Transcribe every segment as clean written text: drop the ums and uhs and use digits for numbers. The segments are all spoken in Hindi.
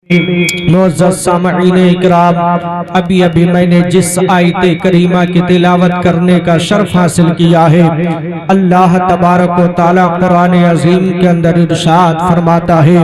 मुअज़्ज़ज़ सामईन इकराम, अभी अभी मैंने जिस आयत करीमा की तिलावत करने का शर्फ हासिल किया है, अल्लाह तबारक व तआला कुरान अज़ीम के अंदर इरशाद फरमाता है,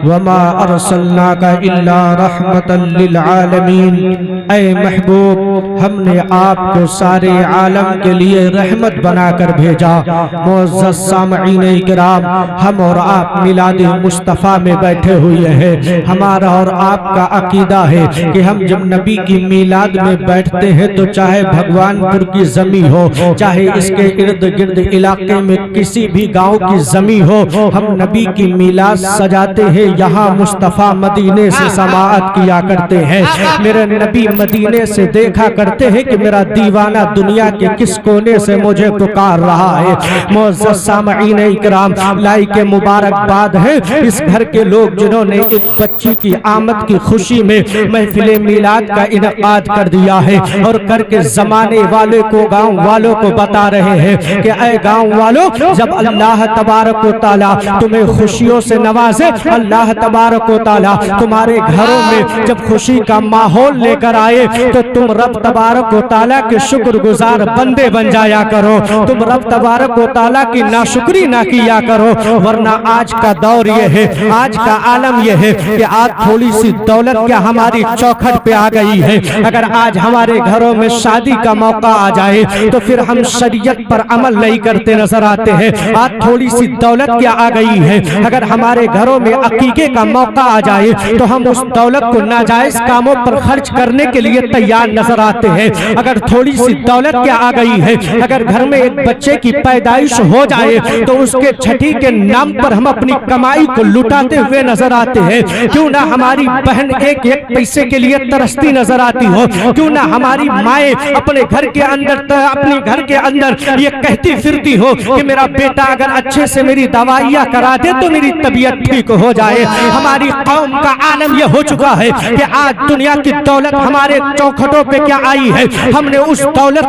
वमा अरसलनाका इल्ला रहमतन लिल आलमीन। ऐ महबूब, हमने आपको सारे आलम के लिए रहमत बनाकर भेजा। मुअज़्ज़ज़ सामईन इकराम, हम और आप मिलाद मुस्तफ़ा में बैठे हुए हैं। हमारा और आपका अकीदा है कि हम जब नबी की मीलाद में बैठते हैं तो चाहे भगवानपुर की जमी हो, चाहे इसके इर्द गिर्द इलाके में किसी भी गांव की जमी हो, हम नबी की मीलाद सजाते हैं। यहाँ मुस्तफ़ा मदीने से समाअत किया करते हैं। मेरे नबी मदीने से देखा करते हैं कि मेरा दीवाना दुनिया के किस कोने से मुझे पुकार रहा है। मुअज़्ज़ज़ सामईन इकराम, लाई के मुबारकबाद है इस घर के लोग जिन्होंने एक बच्ची की आमद की खुशी में महफिल मीलाद का इनकाद कर दिया है और करके जमाने वाले को, गांव वालों को बता रहे हैं कि ऐ गांव वालों, जब अल्लाह तबारक व तआला तुम्हें खुशियों से नवाजे, अल्लाह तबारक व तआला तुम्हारे घरों में जब खुशी का माहौल लेकर आए तो तुम रब तबारक व तआला के शुक्रगुजार बंदे बन जाया करो। तुम रब तबारक व तआला की नाशुक्री ना किया करो, वरना आज का दौर ये है, आज का आलम ये है कि आज थोड़ी सी दौलत क्या हमारी चौखट पे आ गई है। अगर आज हमारे घरों में शादी का मौका आ जाए तो फिर हम शरीयत पर अमल नहीं करते नजर आते हैं। आज थोड़ी सी दौलत क्या आ गई है, अगर हमारे घरों में अकीके का मौका आ जाए तो हम उस दौलत को नाजायज कामों पर खर्च करने के लिए तैयार नजर आते हैं। अगर थोड़ी सी दौलत क्या आ गई है, अगर घर में एक बच्चे की पैदाइश हो जाए तो उसके छठी के नाम पर हम अपनी कमाई को लुटाते हुए नजर आते हैं। क्यों ना हमारी बहन एक एक पैसे के लिए तरसती नजर आती हो, क्यों ना हमारी माए अपने घर के अंदर ये कहती फिरती हो कि मेरा बेटा अगर अच्छे से मेरी दवाइयाँ करा दे तो मेरी तबीयत ठीक हो जाए। हमारी कौम का आलम ये हो चुका है कि आज दुनिया की दौलत हमारे चौखटों पे क्या आई है, हमने उस दौलत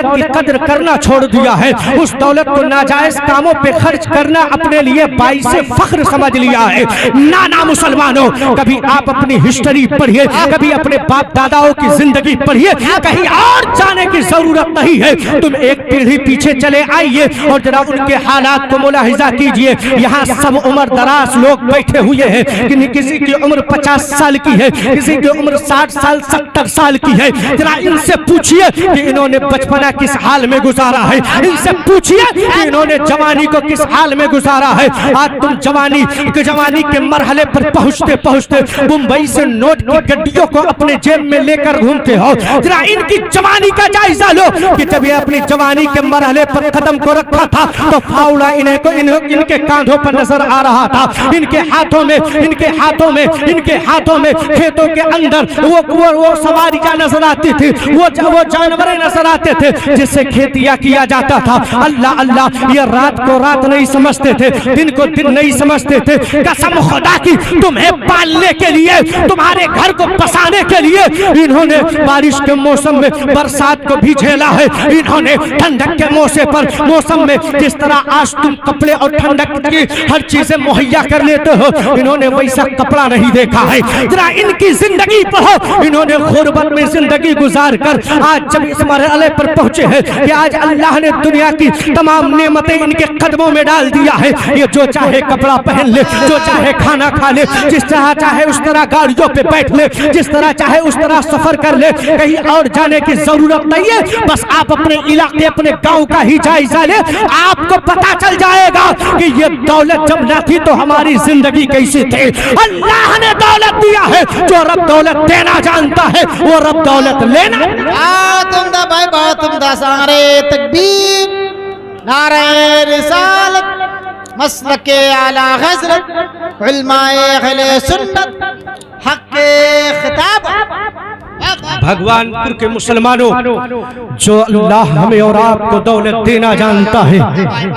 की कदर करना छोड़ दिया है। उस दौलत को नाजायज कामों पे खर्च करना अपने लिए बाइस फख्र समझ लिया है। नाना मुसलमानों, कभी आप अपनी हिस्ट्री पढ़िए, कभी अपने बाप दादाओं की जिंदगी पढ़िए, कहीं और जाने की जरूरत नहीं है। तुम एक पीढ़ी पीछे चले आइए और जरा उनके हालात को मुलाहिजा कीजिए। यहाँ सब उम्र दराज लोग बैठे हुए हैं, किसी की उम्र 50 साल की है, किसी की उम्र 60 साल 70 साल की है। जरा इनसे पूछिए कि इन्होंने बचपना किस हाल में गुजारा है, इनसे पूछिए कि इन्होंने जवानी को किस हाल में गुजारा है। आज तुम जवानी के मरहले पर पहुंचते पहुंचते मुंबई से नोट की गड्डियों को अपने जेब में लेकर घूमते हो। जरा इनकी जवानी का जायजा लो कि जब ये अपनी जवानी के मरहले पर कदम को रखा था तो फावड़ा इनके कांधों पर नजर आ रहा था। इनके हाथों में खेतों के अंदर वो सवारियां नजर आती थी, वो जानवर नजर आते थे जिससे खेतियां किया जाता था। अल्लाह अल्लाह, ये रात को रात नहीं समझते थे, दिन को दिन नहीं समझते थे। कसम खुदा की, तुम्हें पालने के लिए, तुम्हारे घर को बसाने के लिए इन्होंने बारिश के मौसम में बरसात को भी झेला है। इन्होंने ठंडक के मौसम में जिस तरह आज तुम कपड़े और ठंडक की हर चीजें मुहैया कर लेते हो, इन्होंने वैसा कपड़ा नहीं देखा है। जरा इनकी जिंदगी पढ़ो, इन्होंने गुर्बत में जिंदगी गुजार कर आज जब इस मरहले पर पहुंचे हैं कि आज अल्लाह ने दुनिया की तमाम नेमतें इनके कदमों में डाल दिया है। ये जो चाहे कपड़ा पहन ले, जो चाहे खाना खा ले, जिस तरह चाहे उस तरह गाड़ियों पे बैठ ले, जिस तरह चाहे उस तरह सफर कर ले, कहीं और जाने की जरूरत नहीं है। बस आप अपने इलाके, अपने गांव का ही जायजा ले, आपको पता चल जाएगा कि ये दौलत जब न थी तो हमारी जिंदगी कैसी थी। अल्लाह ने दौलत दिया है, जो रब दौलत देना जानता है वो रब दौलत लेना। तुमदा भाई बात तुमदा सारे तकबीर, नारे रिसालत, मसलके आला हज़रत, उलमाए अहले सुन्नत, हक़ खिताब। भगवानपुर के मुसलमानों, जो अल्लाह हमें और आपको दौलत देना जानता है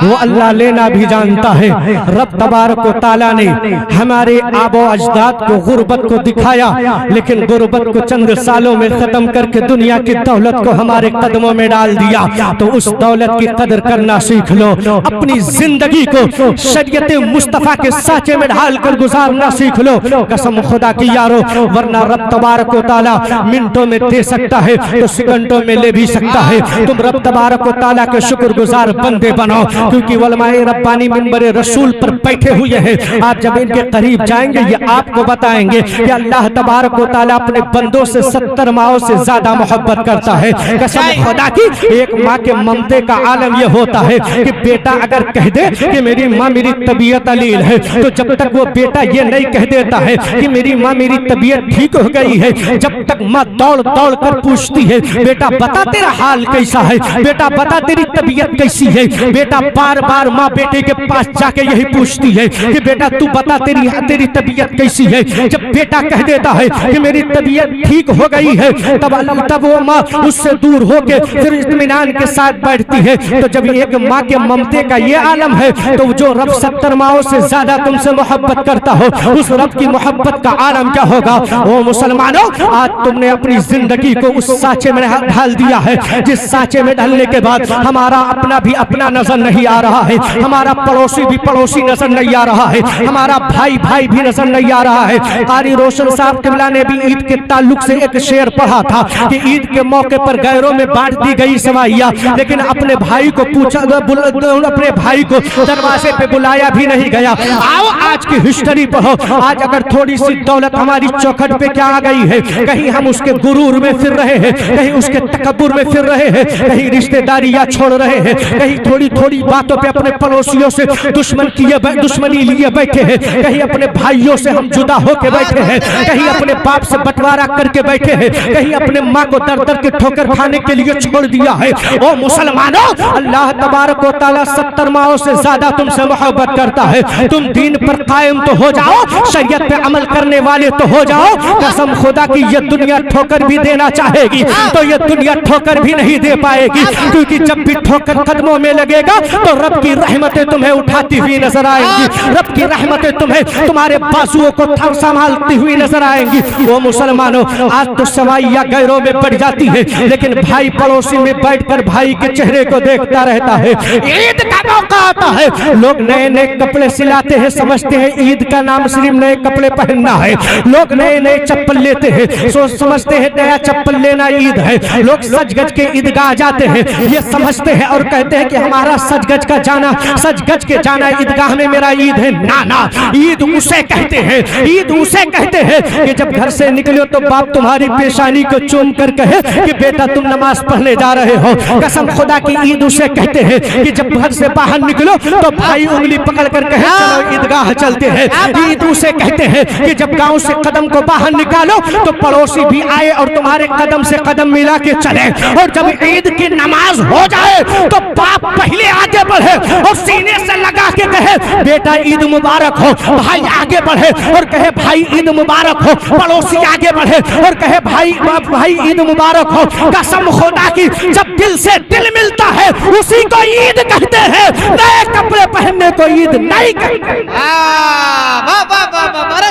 वो अल्लाह लेना भी जानता है। रब तबारक व तआला ने हमारे आबो अजदाद को गुर्बत को दिखाया, लेकिन गुर्बत को चंद सालों में खत्म करके दुनिया की दौलत को हमारे कदमों में डाल दिया। तो उस दौलत की कदर करना सीख लो, अपनी जिंदगी को शरीयत मुस्तफा के साचे में ढाल कर गुजारना सीख लो। कसम खुदा की यारो, वरना रब तबारक व तआला मिनटों में दे सकता है तो सेकंडों में ले भी सकता है। तुम रब तबारक व तआला के शुक्रगुजार बंदे बनो, क्योंकि उलमाए रब्बानी मिंबरे रसूल पर बैठे हुए हैं। आप जब इनके करीब जाएंगे ये आपको बताएंगे कि अल्लाह तबारक व तआला अपने बंदों से 70 माओं से ज्यादा मोहब्बत करता है। कसम खुदा की, एक माँ के ममते का आलम यह होता है कि बेटा अगर कह दे कि मेरी माँ मेरी तबीयत अलील है, तो जब तक वो बेटा ये नहीं कह देता है कि मेरी माँ मेरी तबीयत ठीक हो गई है, जब तक माँ दौड़ दौड़ कर पूछती है बेटा बता तेरा हाल कैसा है, बेटा बता तेरी तबीयत कैसी है, बेटा बार बार माँ बेटे के पास जाके यही पूछती है कि बेटा तू बता तेरी तबीयत कैसी है। जब बेटा कह देता है कि मेरी तबीयत ठीक हो गई है, तब वो माँ उससे दूर होके फिर इत्मीनान के साथ बैठती है। तो जब एक माँ के ममते का ये आलम है, तो जो रब 70 माओं से ज्यादा तुमसे मोहब्बत करता हो, उस रब की मोहब्बत का आलम क्या होगा। ओ मुसलमानों, आज तुमने अपनी जिंदगी को उस साचे में ढाल दिया है जिस साचे में ढलने के बाद हमारा अपना भी अपना नजर नहीं आ रहा है, हमारा पड़ोसी भी पड़ोसी नजर नहीं आ रहा है, हमारा भाई भाई भी नजर नहीं आ रहा है। कारी रोशन साहब किबला ने भी ईद के ताल्लुक से एक शेर पढ़ा था कि ईद के मौके पर गैरों में बांट दी गई सवाइयां, लेकिन अपने भाई को पूछा, अपने भाई को दरवाजे पे बुलाया भी नहीं गया। आओ आज की हिस्ट्री पढ़ो। आज अगर थोड़ी सी दौलत हमारी चौखट पे क्या आ गई है, कहीं हम उसके गुरूर में फिर रहे हैं, कहीं उसके तकब्बुर में फिर रहे हैं, कहीं रिश्तेदारियां छोड़ रहे हैं, कहीं थोड़ी थोड़ी बातों पे अपने पड़ोसियों से दुश्मनी लिए बैठे हैं, कहीं अपने भाइयों से हम जुदा होके बैठे हैं, कहीं अपने बाप से बंटवारा करके बैठे हैं, कहीं अपने माँ को दर दर के ठोकर खाने के लिए छोड़ दिया है। ओ मुसलमानों, अल्लाह तबारक व तआला 70 माओं से ज्यादा तुमसे मोहब्बत करता है। तुम दीन पर कायम तो हो जाओ, शरीयत पे अमल करने वाले तो हो जाओ। कसम खुदा की ये दुनिया ठोकर भी देना चाहेगी तो ये दुनिया ठोकर भी नहीं दे पाएगी, क्योंकि जब भी ठोकर कदमों में लगेगा तो रब की रहमतें तुम्हें उठाती हुई नजर आएंगी, रब की रहमतें तुम्हें तुम्हारे बाजुओं को संभालती हुई नजर आएंगी। वो मुसलमानों, आज तो सवाइयां गैरों में बढ़ जाती है, लेकिन भाई पड़ोसी में बैठकर भाई के चेहरे को देखता रहता है। ईद का मौका आता है, लोग नए नए कपड़े सिलाते हैं, समझते हैं ईद का नाम सिर्फ नए कपड़े पहनना है। लोग नए नए चप्पल लेते हैं, समझते हैं नया चप्पल लेना ईद है। लोग सजगज के ईदगाह जाते हैं, ये समझते हैं और कहते हैं कि हमारा सजगज के जाना ईदगाह में मेरा ईद है। ना ना, ईद उसे कहते हैं, ईद उसे कहते हैं कि जब घर से निकलो तो बाप तुम्हारी पेशानी को चूम कर कहे कि बेटा तुम नमाज पढ़ने जा रहे हो। कसम खुदा की, ईद उसे कहते हैं कि जब घर से बाहर निकलो तो भाई उंगली पकड़ कर कहे चलो ईदगाह चलते हैं। ईद उसे कहते हैं कि जब गांव से कदम को बाहर निकालो तो पड़ोसी भी आए और तुम्हारे कदम से कदम मिला के चले, और जब ईद की नमाज हो जाए तो बाप पहले आगे बढ़े और सीने से लगा के कहे बेटा ईद मुबारक हो, भाई आगे बढ़े और कहे भाई ईद मुबारक हो, पड़ोसी आगे बढ़े और कहे भाई ईद मुबारक हो। कसम खुदा की, जब दिल से दिल मिलता है उसी को ईद कहते हैं, नए कपड़े पहनने को ईद नहीं कहते।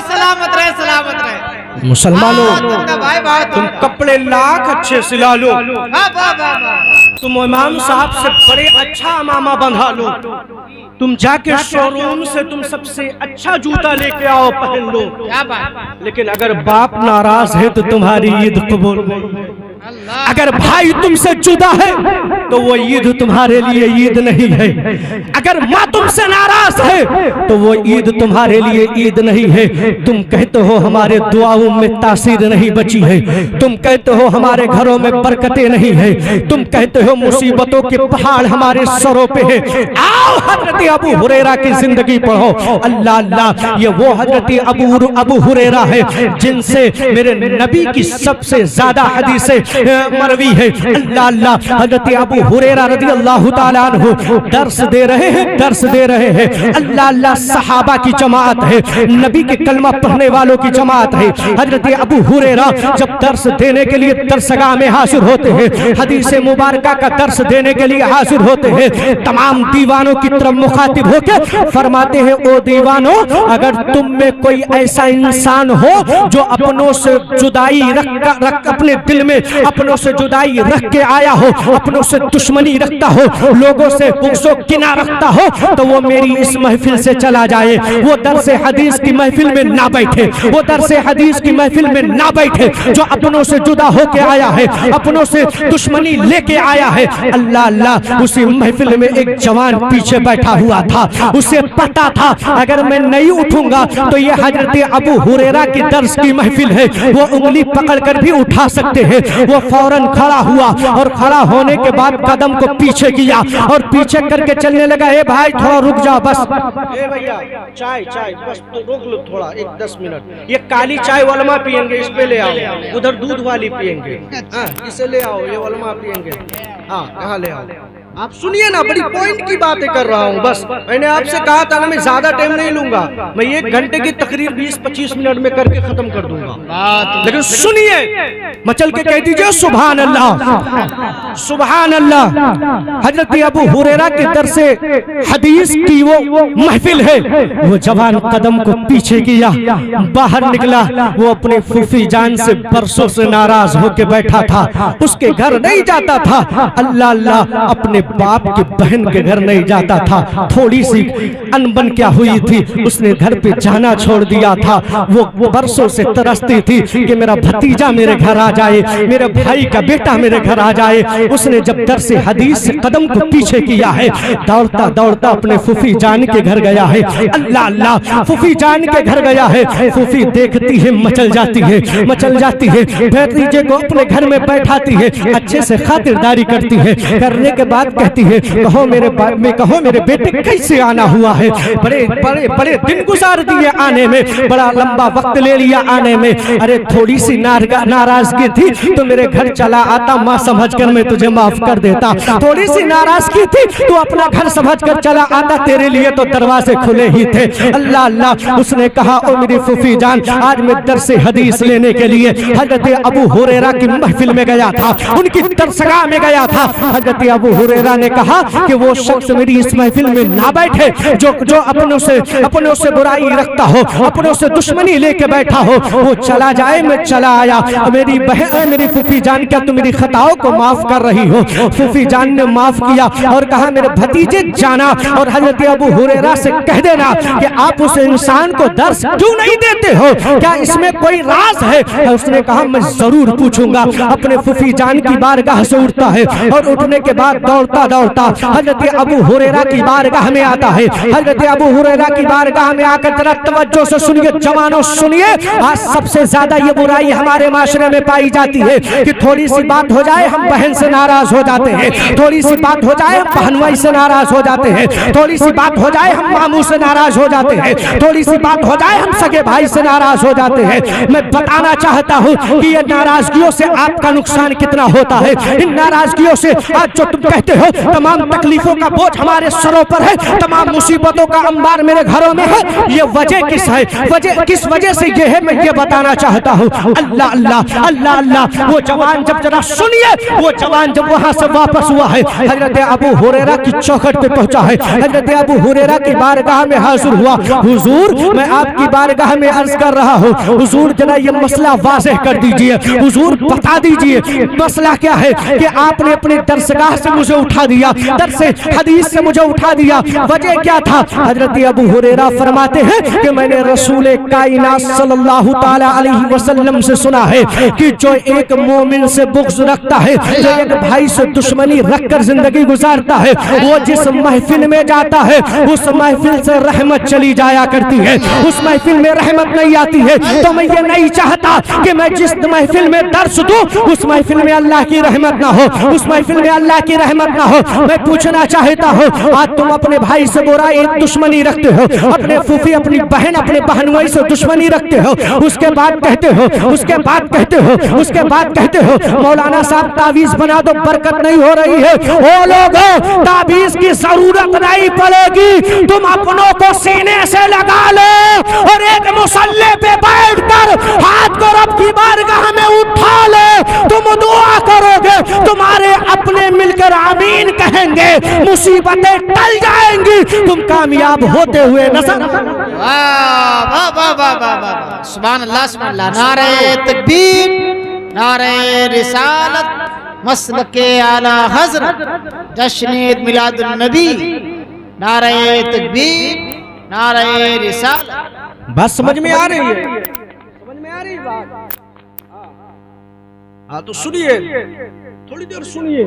सलामत रहे, सलामत रहे। मुसलमानों, तुम कपड़े लाख अच्छे सिला लो, तुम इमाम साहब से बड़े अच्छा अमामा बंधा लो, तुम जाके शोरूम से तुम सबसे अच्छा जूता लेके आओ पहन लो, लेकिन अगर बाप नाराज है तो तुम्हारी ईद कबूल नहीं। अगर भाई तुमसे जुदा है तो वो ईद तुम्हारे लिए ईद नहीं है। अगर माँ तुमसे नाराज है तो वो ईद तुम्हारे लिए ईद नहीं है। तुम कहते हो हमारे दुआओं में तासीर नहीं बची है, तुम कहते हो हमारे घरों में बरकतें नहीं है, तुम कहते हो मुसीबतों के पहाड़ हमारे सरों पे है। आओ हजरत अबू हुरैरा की जिंदगी पढ़ो। अल्लाह अल्लाह, ये वो हजरत अबू हुरैरा है जिनसे मेरे नबी की सबसे ज्यादा हदीसें मरवी है। अल्लाह अल्लाह, हजरत अबू हुरैरा रज़ियल्लाहु ताला अन्हु दर्स दे रहे हैं। अल्लाह अल्लाह, सहाबा की जमात है, नबी के कलमा पढ़ने वालों की जमात है। हजरत अबू हुरैरा जब दर्स देने के लिए दरसगाह में हाजिर होते हैं, हदीस मुबारका का दर्स देने के लिए हाजिर होते हैं, तमाम दीवानों की तरफ मुखातिब होकर फरमाते हैं, ओ दीवानों, अगर तुम में कोई ऐसा इंसान हो जो अपनों से जुदाई रख अपने दिल में अपनों से जुदाई रख के आया हो, अपनों से दुश्मनी रखता हो, लोगों से बुग़्ज़ो किना रखता हो, तो वो मेरी इस महफिल से चला जाए, वो दर्स हदीस की महफिल में ना बैठे, वो दर्स हदीस की महफिल में ना बैठे जो अपनों से जुदा होके आया है, अपनों से दुश्मनी लेके आया है। अल्लाह अल्लाह, उसी महफिल में एक जवान पीछे बैठा हुआ था, उसे पता था अगर मैं नहीं उठूंगा तो ये हजरत अबू हुरैरा की दर्स की महफिल है, वो उंगली पकड़कर भी उठा सकते हैं। वो फौरन खड़ा हुआ और खड़ा होने के बाद कदम को पीछे किया और पीछे करके चलने लगा। ए भाई थोड़ा रुक जाओ, बस ए भैया चाय बस तो रोक लो थोड़ा, 1-10 मिनट। ये काली चाय वलमा पियेंगे, इस पे ले आओ, उधर दूध वाली पियेंगे, हाँ इसे ले आओ, ये वलमा पियेंगे, हाँ यहाँ ले आओ। आप सुनिए ना, बड़ी पॉइंट की बातें कर रहा हूँ। बस मैंने आपसे कहा था ना, मैं ज्यादा टाइम नहीं लूंगा, मैं 1 घंटे की तकरीर 20-25 मिनट में करके खत्म कर दूंगा, लेकिन सुनिए, मचल के कह दीजिए सुभान अल्लाह, सुभान अल्लाह। हजरत अबू हुरैरा के दर्स हदीस की वो महफिल है। वो जवान कदम को पीछे किया, बाहर निकला, वो अपने फूफी जान से बरसों से नाराज होके बैठा था, उसके घर नहीं जाता था। अल्लाह अल्लाह, अपने बाप के बहन के घर नहीं जाता था। थोड़ी सी अनबन क्या हुई थी, उसने घर पे जाना छोड़ दिया था। वो बरसों से तरसती थी कि मेरा भतीजा मेरे घर आ जाए, मेरे भाई का बेटा मेरे घर आ जाए। उसने जब दर्स हदीस से कदम को पीछे किया है, दौड़ता दौड़ता अपने फूफी जान के घर गया है। अल्लाह अल्लाह, फूफी जान के घर गया है। फूफी देखती है, मचल जाती है, भतीजे को अपने घर में बैठाती है, अच्छे से खातिरदारी करती है। करने के बाद कहती है, कहो मेरे बेटे कैसे आना हुआ है, बड़े दिन गुजार दिए आने में, बड़ा लंबा वक्त ले लिया आने में। अरे थोड़ी सी नाराजगी थी तो मेरे घर चला आता, माँ समझकर मैं तुझे माफ कर देता। थोड़ी सी नाराजगी थी तो अपना घर समझकर चला आता, तेरे लिए तो दरवाजे खुले ही थे। अल्लाह अल्लाह, उसने कहा, ओ मेरी फूफी जान, आज मैं दर्स हदीस लेने के लिए हजरत अबू हुरैरा की महफिल में गया था, उनकी दरसगाह में गया था। हजरत अबू हुरैरा ने कहा कि वो शख्स मेरी इस महफिल में ना बैठे जो अपनों से बुराई रखता हो, अपनों से दुश्मनी लेके बैठा हो, वो चला जाए। मैं चला आया। मेरी बहन, मेरी फूफी जान, क्या तुम मेरी खताओं को माफ कर रही हो? फूफी जान ने माफ किया और कहा, मेरे भतीजे जाना और हजरत अबू हुरैरा से कह देना कि आप उस इंसान को दर्स क्यों नहीं देते हो, क्या इसमें कोई राज है? उसने कहा, मैं जरूर पूछूंगा। अपने फूफी जान की बारगाह से उठता है और उठने के बाद दौड़ता दौड़ता हजरत अबू हुरैरा की बारगाह में आता है। हजरत अबू हुरैरा की बारगाह में आकर जरा तवज्जो से सुनिए जवानों, सुनिए। आज सबसे ज्यादा ये बुराई हमारे माशरे में पाई जाती है कि थोड़ी सी बात हो जाए हम बहन से नाराज हो जाते हैं, थोड़ी सी बात हो जाए हम बहनवाई से नाराज हो जाते हैं, थोड़ी सी बात हो जाए हम मामू से नाराज हो जाते हैं, थोड़ी सी बात हो जाए हम सगे भाई से नाराज हो जाते हैं। मैं बताना चाहता हूँ कि ये नाराजगियों से आपका नुकसान कितना होता है। इन नाराजगियों से आज जो तुम कहते हो तमाम तकलीफों का बोझ हमारे सरों पर है, तमाम मुसीबतों का अंबार मेरे घरों में है, ये वजह किस है? किस वजह से ये है, मैं ये बताना चाहता हूँ। अल्लाह अल्लाह, अल्लाह अल्लाह। वो जवान जब जरा सुनिए, वो जवान जब वहां से वापस हुआ है, हजरत अबू हुरैरा की चौखट पे पहुंचा है, हजरत अबू हुरैरा की बारगाह में हाजिर हुआ। हुजूर, मैं आपकी बारगाह में अर्ज कर रहा हूँ, हुजूर जरा ये मसला वाज़ेह कर दीजिए, हुजूर बता दीजिए मसला क्या है कि आपने अपनी दरसगाह से मुझे उठा दिया, दर्स हदीस से मुझे उठा दिया, वजह क्या था? हजरत अबू हुरैरा फरमाते हैं कि मैंने रसूल कायनात सल्लल्लाहु ताला अलैहि वसल्लम से सुना है कि जो एक मोमिन से बुग़्ज़ रखता है, जो एक भाई से दुश्मनी रखकर जिंदगी गुजारता है, वो जिस महफिल में जाता है उस महफिल से रहमत चली जाया करती है, उस महफिल में रहमत नहीं आती है। तो मैं ये नहीं चाहता कि मैं जिस महफिल में दर्स दूं उस महफिल में अल्लाह की रहमत ना हो, उस महफिल में अल्लाह की रहमत करना हो। मैं पूछना चाहता हूँ, आज तुम अपने भाई से बुराई दुश्मनी रखते हो, अपने फूफी अपनी बहन अपने बहनोई से दुश्मनी रखते हो, उसके बाद कहते हो मौलाना साहब तावीज बना दो, बरकत नहीं हो रही है। ओ लोगों, तावीज की जरूरत नहीं पड़ेगी, तुम अपनों को सीने से लगा लो और एक मुसल्ले पे बैठकर हाथ को रब की बारगाह में उठा लो। तुम दुआ करोगे, तुम्हारे अपने मिलकर आमीन कहेंगे, मुसीबतें टल जाएंगी, तुम कामयाब होते हुए नजर। वाह वाह वाह वाह वाह वाह, सुभान अल्लाह सुभान अल्लाह। नारे तकबीर, नारे रिसालत, मसलके आला हज़रत, जश्न मिलादुन नबी, नारे तकबीर, नारे रिसालत। बस समझ में आ रही है? समझ में आ रही बात? हाँ तो सुनिए, थोड़ी देर सुनिए।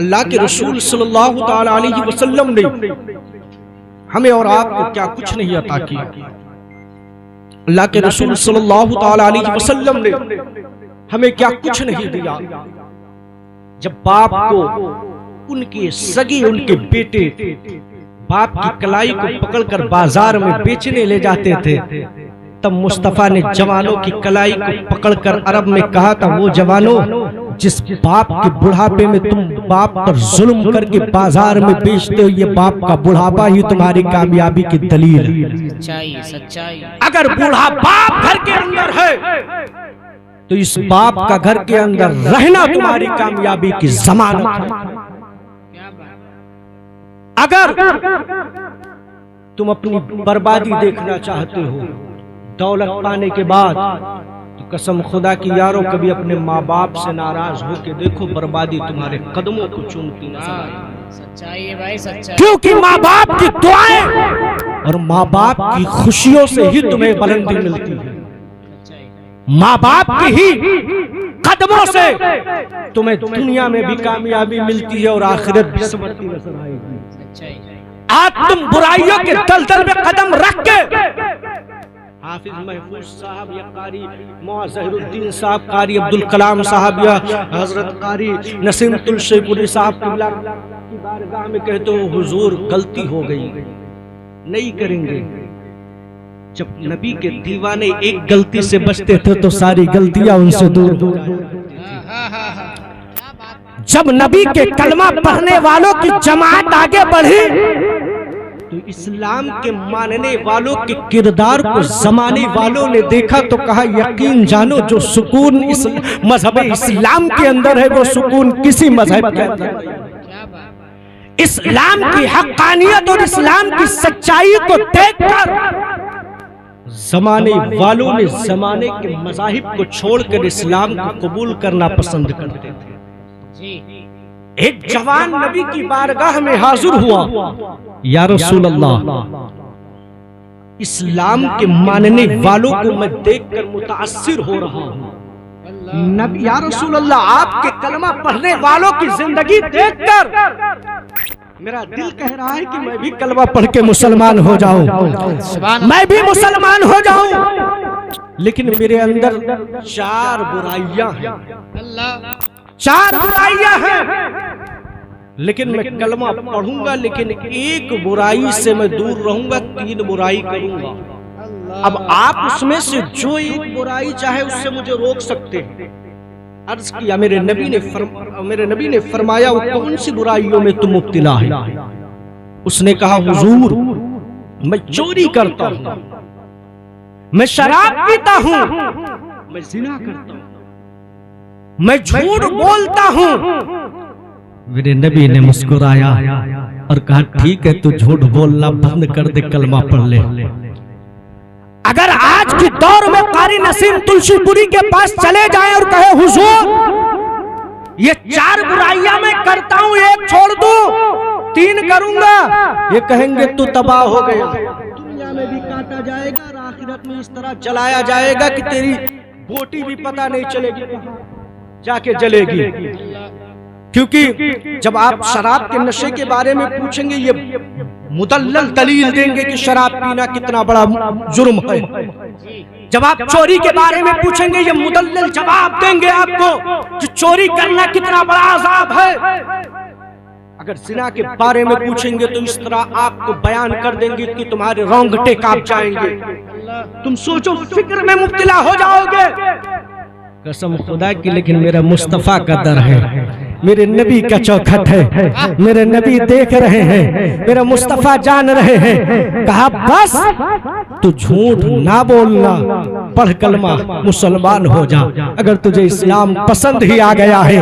अल्लाह के रसूल सल्लल्लाहु ताला अलैहि वसल्लम ने हमें और आपको क्या कुछ नहीं अता किया। अल्लाह के रसूल सल्लल्लाहु ताला अलैहि वसल्लम ने हमें क्या कुछ नहीं दिया। जब बाप को उनके सगे उनके बेटे बाप की कलाई को पकड़कर बाजार में बेचने ले जाते थे, तब मुस्तफा ने जवानों की कलाई को पकड़कर अरब में कहा था, वो जवानों, जिस बाप के बुढ़ापे में तुम बाप पर जुल्म करके बाजार में बेचते हो, ये बाप का बुढ़ापा ही तुम्हारी कामयाबी की दलील है। सच्चाई सच्चाई। अगर बूढ़ा बाप घर के अंदर है तो इस बाप का घर के अंदर रहना तुम्हारी कामयाबी की जमानत है। अगर तुम अपनी बर्बादी देखना चाहते हो दौलत पाने के बाद, तो कसम खुदा की यारों, कभी अपने माँ बाप से नाराज होके देखो, बर्बादी तुम्हारे कदमों को चूमती नजर आएगी। सच्चाई है भाई, सच्चाई। क्योंकि माँ बाप की दुआएं और माँ बाप की खुशियों से ही तुम्हें बुलंदी मिलती है। माँ बाप की ही कदमों से तुम्हें दुनिया में भी कामयाबी मिलती है और आखिरत भी संवरती नजर आएगी। आज तुम बुराइयों के दलदल में कदम रख के हाफिज महफूज साहब या कारी मुअज़्ज़हिरुद्दीन साहब, कारी अब्दुल कलाम साहब या हजरत कारी नसीम तुलसीपुरी साहब की बारगाह में कहते हो, हुजूर गलती हो गई, नहीं करेंगे। जब नबी के दीवाने एक गलती से बचते थे तो सारी गलतियां उनसे दूर हो जाती। जब नबी के कलमा पढ़ने वालों की जमात आगे बढ़ी तो इस्लाम के मानने वालों के किरदार को जमाने वालों ने देखा तो कहा, यकीन जानो जो सुकून इस मजहब इस्लाम के अंदर है वो सुकून किसी मजहब के अंदर नहीं। इस्लाम की हक्कानियत और इस्लाम की सच्चाई को देखकर जमाने वालों ने जमाने के मज़ाहिब को छोड़कर इस्लाम को कबूल करना पसंद करते थे। एक जवान नबी की बारगाह में हाजिर हुआ, या रसूल अल्लाह, इस्लाम के मानने वालों को मैं देखकर मुतासिर हो रहा हूँ। नबी, या रसूल अल्लाह, आपके कलमा पढ़ने वालों की जिंदगी देखकर मेरा दिल कह रहा है कि मैं भी कलमा पढ़ के मुसलमान हो जाऊं, मैं भी मुसलमान हो जाऊं। लेकिन मेरे अंदर चार बुराइयां हैं, चार बुराइयां हैं। लेकिन मैं कलमा पढ़ूंगा, लेकिन एक बुराई से मैं दूर रहूंगा, तीन बुराई करूंगा। अब आप उसमें से जो एक बुराई चाहे उससे मुझे रोक सकते हैं। अर्ज किया, मेरे नबी ने फरमाया, वो कौन सी बुराइयों में तुम मुब्तिला है? उसने कहा, हुजूर, मैं चोरी करता हूं, मैं शराब पीता हूं, मैं जिना करता हूं, मैं झूठ बोलता हूं। मेरे नबी ने मुस्कुराया और कहा, ठीक है, तू झूठ बोलना बंद कर दे, कलमा पढ़ ले। अगर आज के दौर में कारी नसीम तुलसीपुरी के पास चले जाएं और कहे, हुजूर, ये चार बुराइयां मैं करता हूं, एक छोड़ दूं, तीन करूंगा, ये कहेंगे तू तबाह हो गया। दुनिया में भी काटा जाएगा और आखिरत में इस तरह जलाया जाएगा कि तेरी बोटी भी पता नहीं चलेगी, जाके जलेगी। क्योंकि जब आप शराब के नशे के बारे में पूछेंगे, ये मुदल्लल दलील देंगे कि शराब पीना कितना बड़ा जुर्म है। जब आप चोरी के बारे में पूछेंगे, ये मुदल्लल जवाब देंगे आपको कि चोरी करना कितना बड़ा अजाब है। अगर जिना के बारे में पूछेंगे तो इस तरह आपको बयान कर देंगे कि तुम्हारे रोंगटे कांप जाएंगे, तुम सोचो फिक्र में मुब्तला हो जाओगे। कसम खुदा की, लेकिन मेरा मुस्तफा का दर है, मेरे नबी का चौखट है, मेरे नबी देख रहे हैं, मेरा मुस्तफा जान रहे हैं। कहा बस तू झूठ ना बोलना, पढ़ कलमा मुसलमान हो जा। अगर तुझे इस्लाम पसंद ही आ गया है,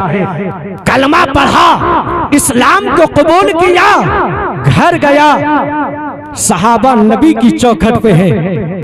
कलमा पढ़ा, इस्लाम को कबूल किया, घर गया, सहाबा नबी की चौखट पे हैं,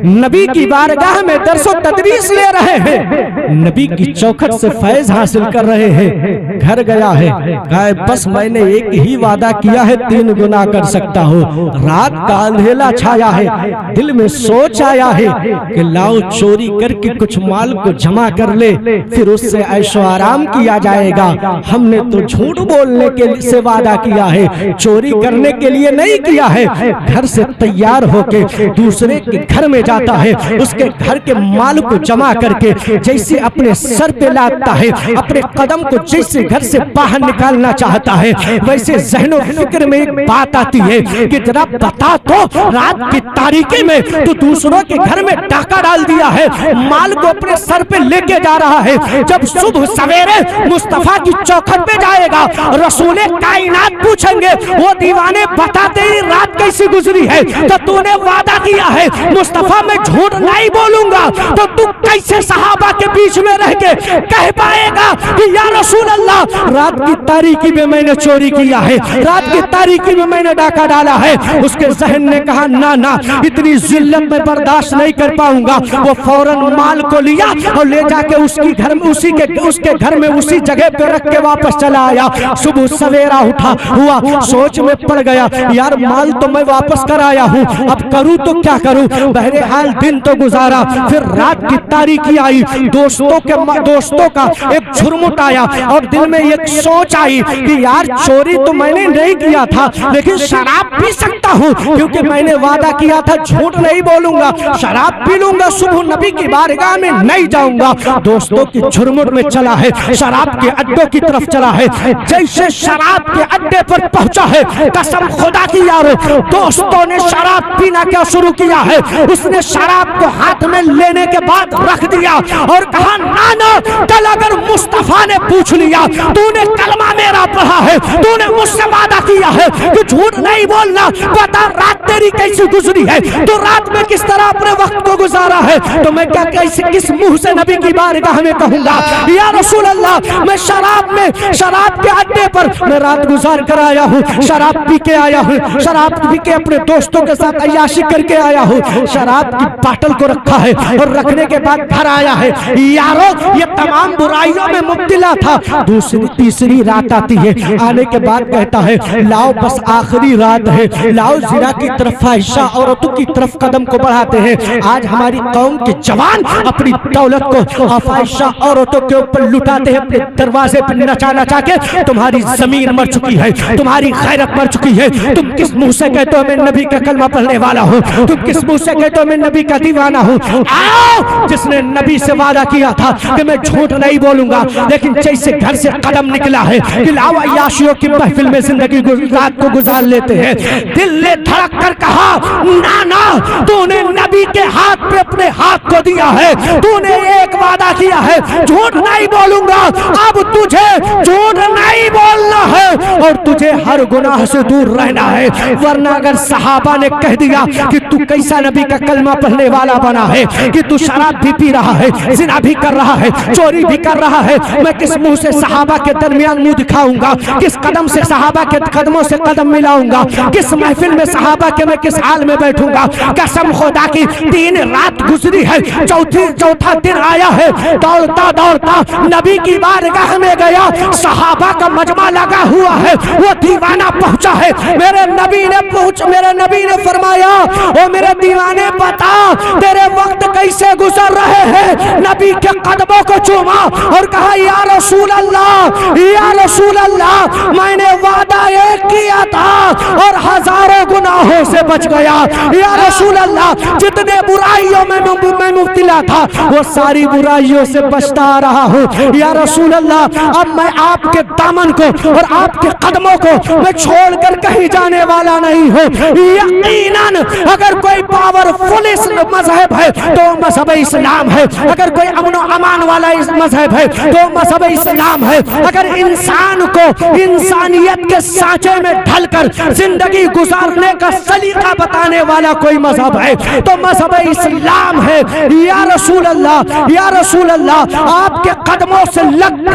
नबी की बारगाह में दर्सो तदरीस ले रहे हैं, नबी की चौखट से फैज हासिल कर रहे हैं। घर गया है, कहा बस मैंने एक ही वादा किया है, 3 गुना कर सकता हूँ। रात का अंधेला छाया है, दिल में सोच आया है कि लाओ चोरी करके कुछ माल को जमा कर ले, फिर उससे ऐशो आराम किया जाएगा। हमने तो झूठ बोलने के से वादा किया है, चोरी करने के लिए नहीं किया है। घर से तैयार होके दूसरे के घर में जाता है, उसके घर के माल को जमा करके जैसे अपने सर पे लादता है, अपने कदम को जैसे घर से बाहर निकालना चाहता है, वैसे ज़हनो फिक्र में एक बात आती है कि जरा बता तो, रात की तारीकी में तो दूसरों के घर में डाका डाल दिया है, माल को अपने सर पे लेके जा रहा है। जब सुबह सवेरे मुस्तफा की चौखट पे जाएगा, रसूले कायनात पूछेंगे, वो दीवाने बता तेरी रात कैसी गुजरी है, तो तूने वादा किया है मुस्तफा मैं झूठ नहीं बोलूंगा, तो तू कैसे सहाबा के बीच में रह के कह पाएगा कि या रसूल अल्लाह रात की तारीकी में मैंने चोरी किया है, रात की तारीकी में मैंने डाका डाला है। उसके जहन ने कहा ना ना, इतनी जिल्लत में बर्दाश्त नहीं कर पाऊंगा। वो फौरन माल को लिया और ले जाके उसके घर में उसी जगह पे रख के वापस चला आया। सुबह सवेरा उठा हुआ सोच में पड़ गया, यार माल तो मैं वापस कर आया हूँ, अब करूँ तो क्या करूँ। बहरहाल दिन तो गुजारा, फिर रात की तारीकी आई, दोस्तों का एक झुरमुट आया और दिल में एक सोच आई कि यार चोरी तो मैंने नहीं किया था, लेकिन शराब पी सकता हूँ, क्योंकि मैंने वादा किया था झूठ नहीं बोलूंगा, शराब पी लूंगा, सुबह नबी की बारगाह में नहीं जाऊंगा। दोस्तों की झुरमुट में चला है, शराब के अड्डों की तरफ चला है। जैसे शराब के अड्डे पर पहुंचा है, कसम खुदा की यारो, दोस्तों ने शराब पीना क्या शुरू किया है। उसने शराब को हाथ में लेने के बाद रख दिया और कहा नाना, कल अगर मुस्तफा ने पूछ लिया तूने कलमा मेरा पढ़ा है, तूने मुझसे वादा किया है कि झूठ नहीं बोलना, बता रात तेरी कैसी गुजरी है, तो रात में किस तरह अपने वक्त को गुजारा है, तो मैं क्या कैसे किस मुंह से नबी की बारगाह में कहूंगा या रसूल अल्लाह मैं शराब के अड्डे पर मैं रात गुजार कर आया हूँ, शराब पी के आया हूँ, शराब पी के अपने दोस्तों के साथ अय्याशी करके आया हूँ, शराब की बाटल को रखा है और रखने के बाद घर आया है। यारो ये तमाम बुराइयों में मुब्तला था। दूसरी तीसरी रात आती है, आने के बाद कहता है लाओ बस आखिरी रात है, लाओ जिना की तरफ फाहिशा औरतों की तरफ कदम को बढ़ाते हैं। आज हमारी कौम के जवान अपनी दौलत को फाहिशा औरतों के ऊपर लुटाते हैं, अपने दरवाजे पर नचा नचा के। तुम्हारी जमीन मर चुकी है, तुम्हारी गैरत मर चुकी है। तुम किस मुंह से कहते हो मैं नबी का कलमा पढ़ने वाला हूँ, तुम किस मुंह से कहते हो मैं नबी का दीवाना हूँ। आओ, जिसने नबी से वादा किया था कि मैं झूठ नहीं बोलूंगा, लेकिन जैसे घर से कदम निकला है कि लाओ अय्याशियों की महफिल में जिंदगी रात को गुजार लेते हैं, दिल ने धड़क कर कहा नाना तूने नबी के हाथ पे अपने हाथ को दिया है, तूने एक वादा किया है झूठ नहीं बोलूंगा, अब तुझे झूठ नहीं बोलना है और तुझे हर गुनाह से दूर रहना है। वरना अगर सहाबा ने कह दिया कि तू कैसा नबी का कलमा पढ़ने वाला बना है कि तू शराब भी पी रहा है, जिना भी कर रहा है, चोरी भी कर रहा है, मैं किस मुंह से सहाबा के दरमियान मुंह दिखाऊंगा, किस कदम से सहाबा के कदमों से कदम मिलाऊंगा, किस महफिल में सहाबा के मैं किस हाल में बैठूंगा। कसम खुदा की 3 रात गुजरी है, चौथा दिन आया है, दौड़ता दौड़ता नबी की बारगाह में गया, सहाबा का मजमा लगा हुआ है, वो दीवाना पहुंचा है। मेरे नबी ने फरमाया ओ मेरे दीवाने बता तेरे वक्त कैसे गुजर रहे हैं। नबी के कदमों को चूमा और कहा या रसूल अल्लाह, मैंने वादा एक किया था और हजारों गुनाहों से बच गया। या रसूल अल्लाह, जितने बुराइयों में मैं मुब्तला था वो सारी बुराइयों से बचता आ रहा हूँ। या रसूल अल्लाह, अब मैं आपके दामन को और आपके कदमों को मैं छोड़कर कहीं जाने वाला नहीं हूँ। यकीनन अगर कोई पावरफुल मजहब है तो मजहब इस्लाम है, अगर कोई अमन अमान वाला मजहब है तो मजहब इस्लाम है, अगर इंसान को इंसानियत के सांचे में ढलकर जिंदगी गुजारने का सलीका बताने वाला कोई मजहब है तो मजहब इस्लाम है। या रसूल अल्लाह, या रसूल अल्लाह, आपके कदमों से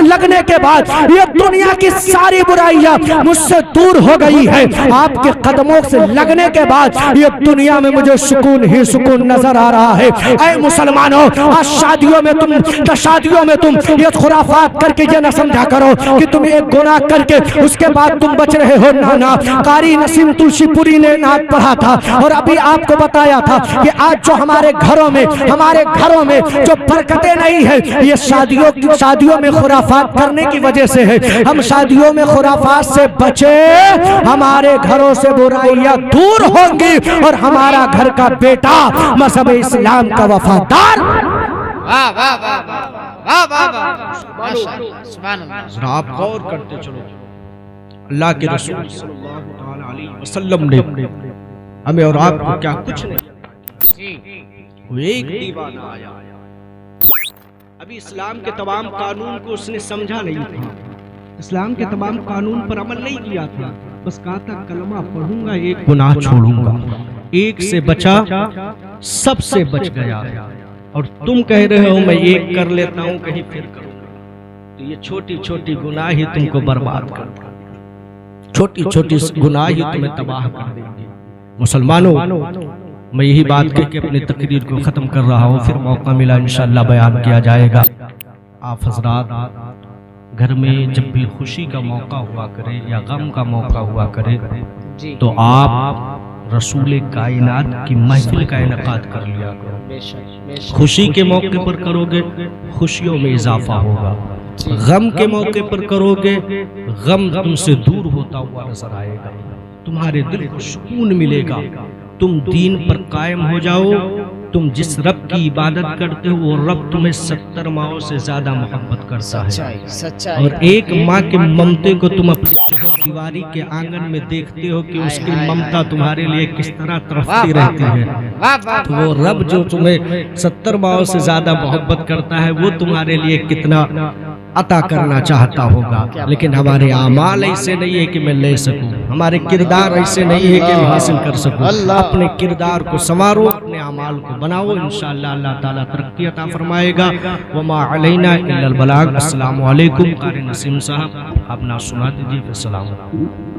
लगने के बाद ये दुनिया की सारी बुराइयां मुझसे दूर हो गई है। आपके कदमों से लगने के बाद ये दुनिया में मुझे सुकून ही सुकून नजर आ रहा है। ऐ मुसलमानों, आज शादियों में तुम ये खुराफात करके ये न समझा करो कि तुम एक गुनाह करके उसके बाद तुम बच रहे हो। ना, कारी नसीम तुलसीपुरी ने नात पढ़ा था और अभी आपको बताया था कि आज जो हमारे घरों में जो बरकतें नहीं है ये शादियों में खुराफात करने की वजह से है। हम शादियों में खुराफात से बचे, हमारे घरों से बुराइयां दूर होंगी और हमारा घर का बेटा मजहब इस्लाम का वफादार। वाह वाह वाह वाह वाह वाह वाह, माशाअल्लाह, सुभान अल्लाह। जरा आप गौर करते चलो, अल्लाह के रसूल सल्लल्लाहु अलैहि वसल्लम ने हमें और आपको क्या कुछ नहीं, वो एक दीवाना आया। अभी इस्लाम के तमाम कानून को उसने समझा नहीं था, इस्लाम के तमाम कानून पर अमल नहीं किया था, बस कहा था कलमा पढ़ूंगा, एक गुनाह छोड़ूंगा। एक से बचा, सबसे बच गया। और तुम कह रहे हो मैं एक कर लेता हूं, कहीं फिर करूंगा। तो ये छोटी छोटी गुनाह ही तुमको बर्बाद कर देंगे, छोटी छोटी गुनाह ही तुम्हें तबाह कर देंगे। मुसलमानों, मैं यही बात कह के अपनी तकरीर को खत्म कर रहा हूँ, फिर मौका मिला इंशाअल्लाह बयान किया जाएगा। आप हजरात, घर में जब भी खुशी का मौका हुआ करे या गम का मौका हुआ करे तो आप रसूल कायनात की महफिल का इनेकाद कर लिया करो। खुशी के मौके पर करोगे, खुशियों में इजाफा होगा। गम के मौके पर करोगे, गम तुमसे दूर होता हुआ नजर आएगा। तुम्हारे दिल को सुकून मिलेगा। तुम दीन पर कायम हो जाओ। तुम जिस रब की इबादत करते हो वो रब तुम्हें 70 माओं से ज्यादा मोहब्बत करता है। और एक माँ के ममते को तुम अपनी दीवारी के आंगन में देखते हो कि उसकी ममता तुम्हारे लिए किस तरह तरफती रहती है। तो वो रब जो तुम्हें 70 माओं से ज्यादा मोहब्बत करता है वो तुम्हारे लिए कितना अता करना चाहता होगा। लेकिन हमारे आमाल ऐसे नहीं है कि मैं ले सकूं, हमारे किरदार ऐसे नहीं है कि मैं हासिल कर सकूं। अपने किरदार को संवारो, अपने आमाल को बनाओ, इंशाअल्लाह अल्लाह ताला तरक्की अता फरमाएगा। वमा अलैना इल्लल बलाग। अस्सलामु अलैकुम। कारी नसीम साहब, आप ना सुना दीजिए। अस्सलाम वालेकुम।